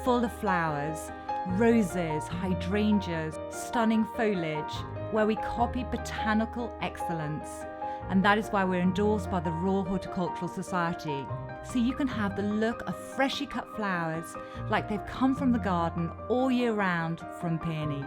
full of flowers, roses, hydrangeas, stunning foliage, where we copy botanical excellence. And that is why we're endorsed by the Royal Horticultural Society. So you can have the look of freshly cut flowers like they've come from the garden all year round from Peony.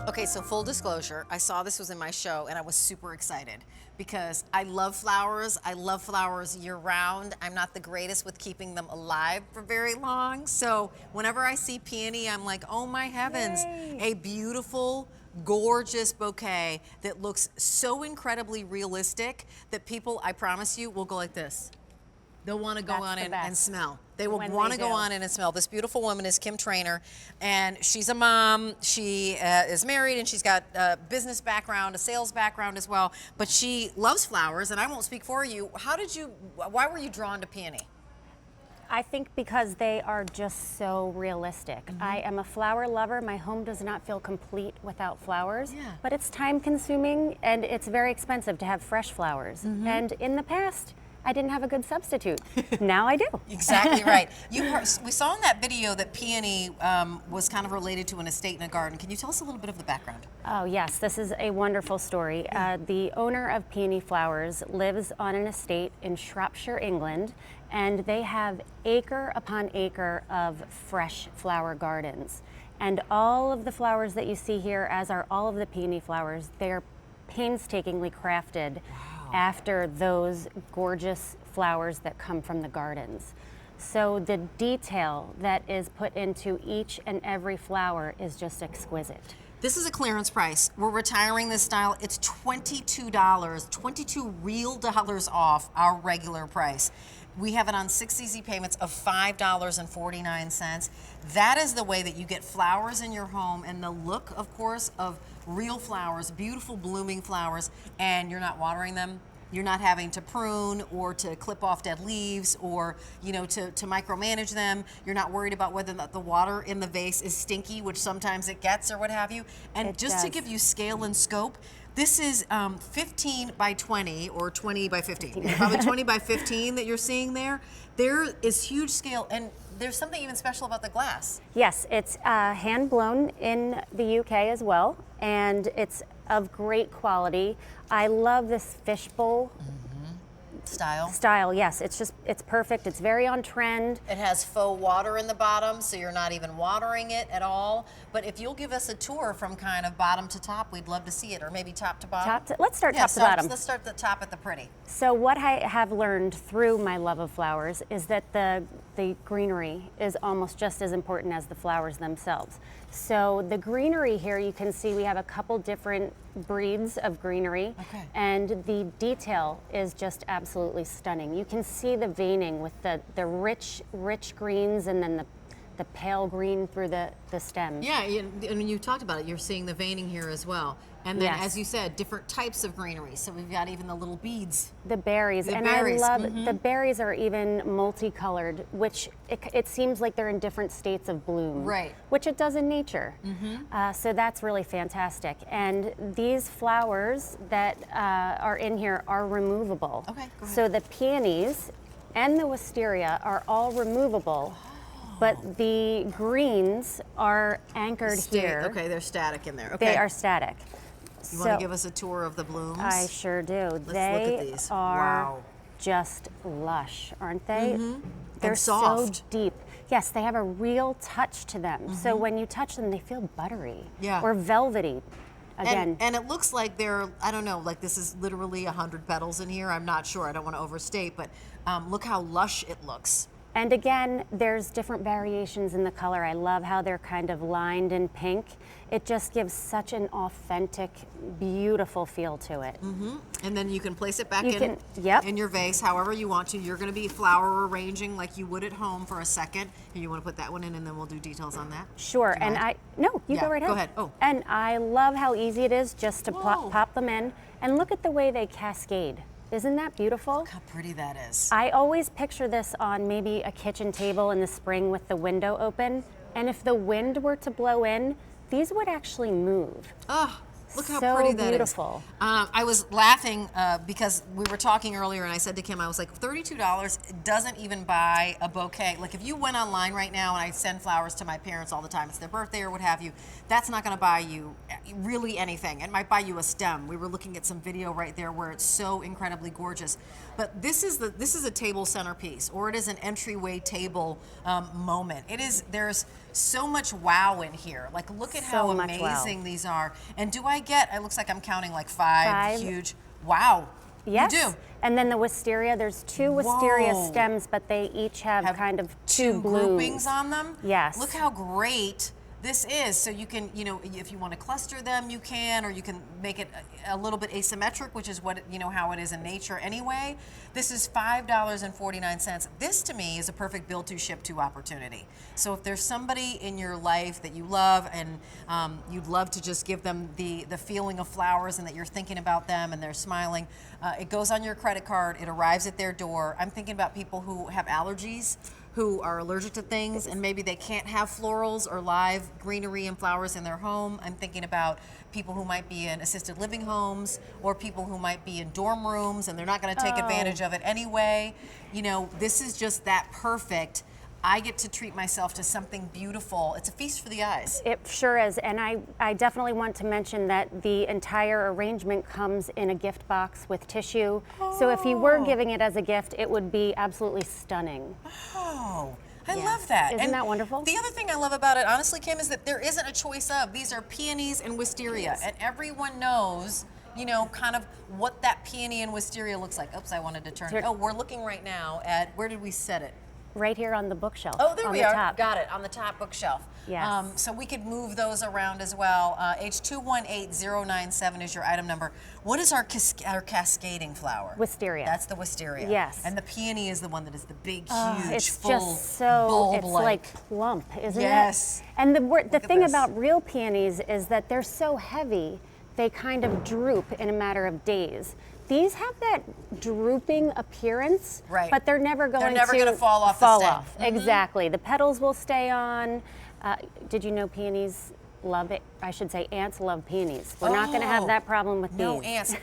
Okay, so full disclosure, I saw this was in my show and I was super excited because I love flowers. I love flowers year round. I'm not the greatest with keeping them alive for very long. So whenever I see peony, I'm like, oh my heavens, Yay. A beautiful, gorgeous bouquet that looks so incredibly realistic that people, I promise you, will go like this. They'll want to go on in and smell. They will want to go on in and smell. This beautiful woman is Kim Trainer, and she's a mom. She is married, and she's got a business background, a sales background as well. But she loves flowers, and I won't speak for you. Why were you drawn to peony? I think because they are just so realistic. I am a flower lover. My home does not feel complete without flowers, but it's time consuming and it's very expensive to have fresh flowers. And in the past, I didn't have a good substitute. Now I do. Exactly right. We saw in that video that peony was kind of related to an estate and a garden. Can you tell us a little bit of the background? Oh yes, this is a wonderful story. The owner of Peony Flowers lives on an estate in Shropshire, England, and they have acre upon acre of fresh flower gardens. And all of the flowers that you see here, as are all of the peony flowers, they're painstakingly crafted after those gorgeous flowers that come from the gardens. So the detail that is put into each and every flower is just exquisite. This is a clearance price. We're retiring this style. It's $22, 22 real dollars off our regular price. We have it on 6 easy payments of $5.49. That is the way that you get flowers in your home and the look, of course, of real flowers, beautiful blooming flowers, and you're not watering them. You're not having to prune or to clip off dead leaves or, you know, to micromanage them. You're not worried about whether the water in the vase is stinky, which sometimes it gets or what have you. And just to give you scale and scope, this is 15 by 20 or 20 by 15. Probably 20 by 15 that you're seeing there. There is huge scale, and there's something even special about the glass. Yes, it's hand blown in the UK as well, and it's of great quality. I love this fishbowl style. Yes, it's perfect. It's very on trend. It has faux water in the bottom, so you're not even watering it at all. But if you'll give us a tour from kind of bottom to top, we'd love to see it, or maybe top to bottom. Let's start top to bottom. Let's start the top at the pretty. So what I have learned through my love of flowers is that the greenery is almost just as important as the flowers themselves. So the greenery here, you can see we have a couple different breeds of greenery, and the detail is just absolutely stunning. You can see the veining with the rich greens and then the pale green through the stems. Yeah, I mean, you talked about it. You're seeing the veining here as well. And then, as you said, different types of greenery. So we've got even the little beads. The berries. I love the berries are even multicolored, which it seems like they're in different states of bloom. Right. Which it does in nature. So that's really fantastic. And these flowers that are in here are removable. Okay, go ahead. So the peonies and the wisteria are all removable. But the greens are anchored here. Okay, they're static in there. Okay. They are static. You want to give us a tour of the blooms? I sure do. Let's look at these. Are just lush, aren't they? They're and soft. So deep. Yes, they have a real touch to them. So when you touch them, they feel buttery or velvety. Again. And it looks like they're, I don't know, like this is literally 100 petals in here. I'm not sure. I don't want to overstate, but look how lush it looks. And again, there's different variations in the color. I love how they're kind of lined in pink. It just gives such an authentic, beautiful feel to it. And then you can place it back in your vase however you want to. You're going to be flower arranging like you would at home for a second. And you want to put that one in, and then we'll do details on that? Sure. And you go right ahead. Go ahead. Oh. And I love how easy it is just to pop them in. And look at the way they cascade. Isn't that beautiful? Look how pretty that is. I always picture this on maybe a kitchen table in the spring with the window open. And if the wind were to blow in, these would actually move. Oh, Look how so pretty that beautiful. is. I was laughing because we were talking earlier, and I said to Kim, I was like, $32 doesn't even buy a bouquet. Like if you went online right now, and I send flowers to my parents all the time, it's their birthday or what have you, that's not going to buy you really anything. It might buy you a stem. We were looking at some video right there where it's so incredibly gorgeous. But this is a table centerpiece, or it is an entryway table moment. There's so much wow in here. Like look at how amazing these are. And do I get, it looks like I'm counting like five huge, wow. Yes. You do. And then the wisteria, there's 2 wisteria stems, but they each have kind of 2 groupings on them. Yes. Look how great this is. So you can, if you want to cluster them, you can, or you can make it a little bit asymmetric, which is what, how it is in nature anyway. This is $5.49. This to me is a perfect build to ship to opportunity. So if there's somebody in your life that you love and you'd love to just give them the feeling of flowers and that you're thinking about them and they're smiling, it goes on your credit card, it arrives at their door. I'm thinking about people who have allergies, who are allergic to things, and maybe they can't have florals or live greenery and flowers in their home. I'm thinking about people who might be in assisted living homes or people who might be in dorm rooms and they're not going to take advantage of it anyway. This is just that perfect. I get to treat myself to something beautiful. It's a feast for the eyes. It sure is, and I definitely want to mention that the entire arrangement comes in a gift box with tissue. So if you were giving it as a gift, it would be absolutely stunning. Oh, I love that. Isn't that wonderful? The other thing I love about it, honestly, Kim, is that there isn't a choice of. These are peonies and wisteria, and everyone knows kind of what that peony and wisteria looks like. Oops, I wanted to turn it. Oh, we're looking right now at, where did we set it? Right here on the bookshelf. Oh, there we are. Top. Got it, on the top bookshelf. Yes. So we could move those around as well. H218097 is your item number. What is our cascading flower? Wisteria. That's the wisteria. Yes. And the peony is the one that is the big, huge, it's full, just so, bulb-like. it's like plump, isn't it? Yes. And the thing this. about real peonies is that they're so heavy, they kind of droop in a matter of days. These have that drooping appearance, right? But they're never going to fall off the stem. Exactly. The petals will stay on. Did you know peonies love it? I should say ants love peonies. We're not going to have that problem with no these. ants.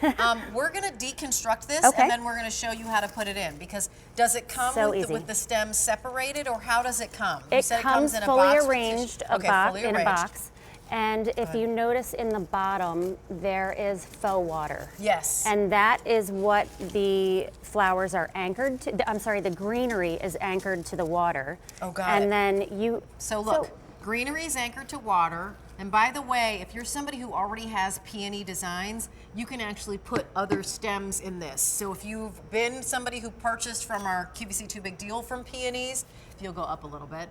We're going to deconstruct this, Okay. and then we're going to show you how to put it in. Because does it come with the stems separated, or how does it come? It comes in a fully box arranged, in a box. And if you notice in the bottom, there is faux water. Yes. And that is what the flowers are anchored to. I'm sorry, the greenery is anchored to the water. Oh, got and it. then you. So look, greenery is anchored to water. And by the way, if you're somebody who already has peony designs, you can actually put other stems in this. So if you've been somebody who purchased from our QVC Too Big Deal from peonies, if you'll go up a little bit,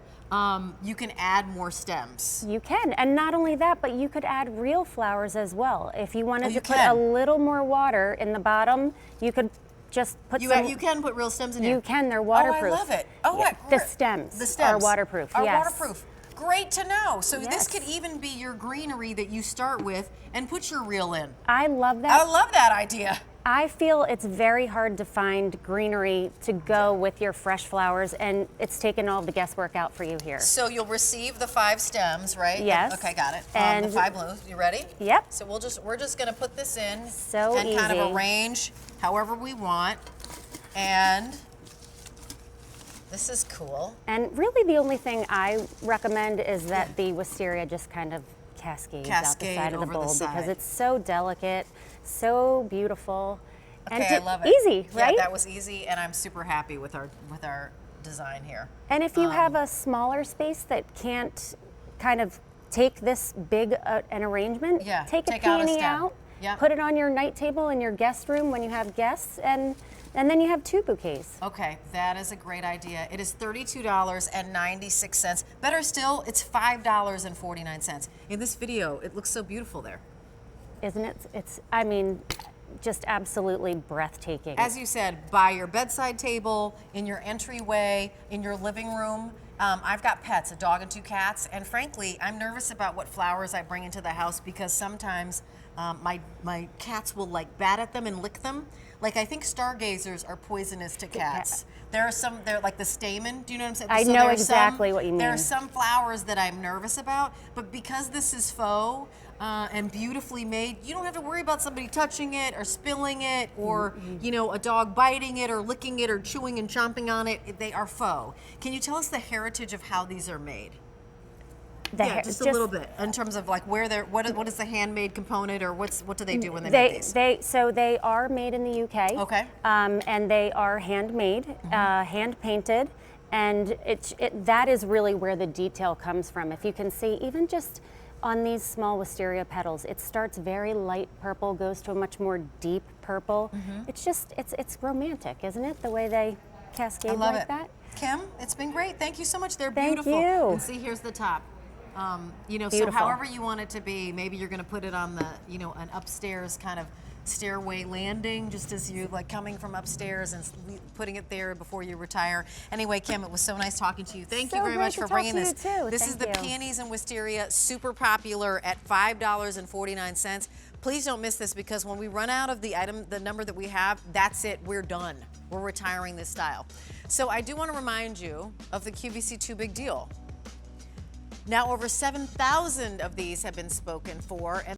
you can add more stems. You can, and not only that, but you could add real flowers as well. If you wanted to put a little more water in the bottom, you could just put you can put real stems in here. You can, they're waterproof. Oh, I love it. Oh, yeah. The stems are waterproof, yes. Waterproof. Great to know. So this could even be your greenery that you start with and put your reel in. I love that. I love that idea. I feel it's very hard to find greenery to go with your fresh flowers, and it's taken all the guesswork out for you here. So you'll receive the 5 stems, right? Yes. Okay, got it. And the 5 blues. You ready? Yep. So we're just going to put this in and kind of arrange however we want. And this is cool. And really the only thing I recommend is that the wisteria just kind of cascades out the side of the bowl because it's so delicate, so beautiful, and I love it. Easy, right? Yeah, that was easy, and I'm super happy with our design here. And if you have a smaller space that can't kind of take this big an arrangement, take a peony out, put it on your night table in your guest room when you have guests, and then you have 2 bouquets. Okay, that is a great idea. It is $32.96. Better still, it's $5.49. In this video, it looks so beautiful there. Isn't it? I mean, just absolutely breathtaking. As you said, by your bedside table, in your entryway, in your living room. I've got pets, a dog and 2 cats, and frankly, I'm nervous about what flowers I bring into the house because sometimes my cats will like bat at them and lick them. Like I think stargazers are poisonous to cats. They're like the stamen. Do you know what I'm saying? I know exactly what you mean. There are some flowers that I'm nervous about, but because this is faux, and beautifully made. You don't have to worry about somebody touching it or spilling it or, you know, a dog biting it or licking it or chewing and chomping on it. They are faux. Can you tell us the heritage of how these are made? Just a little bit in terms of like where they're, what is the handmade component, or what do they do when they make these? So they are made in the UK. Okay. And they are handmade, hand painted, and that is really where the detail comes from. If you can see, even just on these small wisteria petals, it starts very light purple, goes to a much more deep purple. It's just, it's romantic, isn't it? The way they cascade like that. Kim, it's been great. Thank you so much. They're Thank beautiful. you. And see, here's the top. You know, Beautiful. so however you want it to be, maybe you're going to put it on the, you know, an upstairs kind of stairway landing, just as you like coming from upstairs and putting it there before you retire. Anyway, Kim, it was so nice talking to you. Thank you very much for bringing this. This is the Peonies and Wisteria, super popular at $5.49. Please don't miss this, because when we run out of the item, the number that we have, that's it. We're done. We're retiring this style. So I do want to remind you of the QVC 2 Big Deal. Now over 7,000 of these have been spoken for.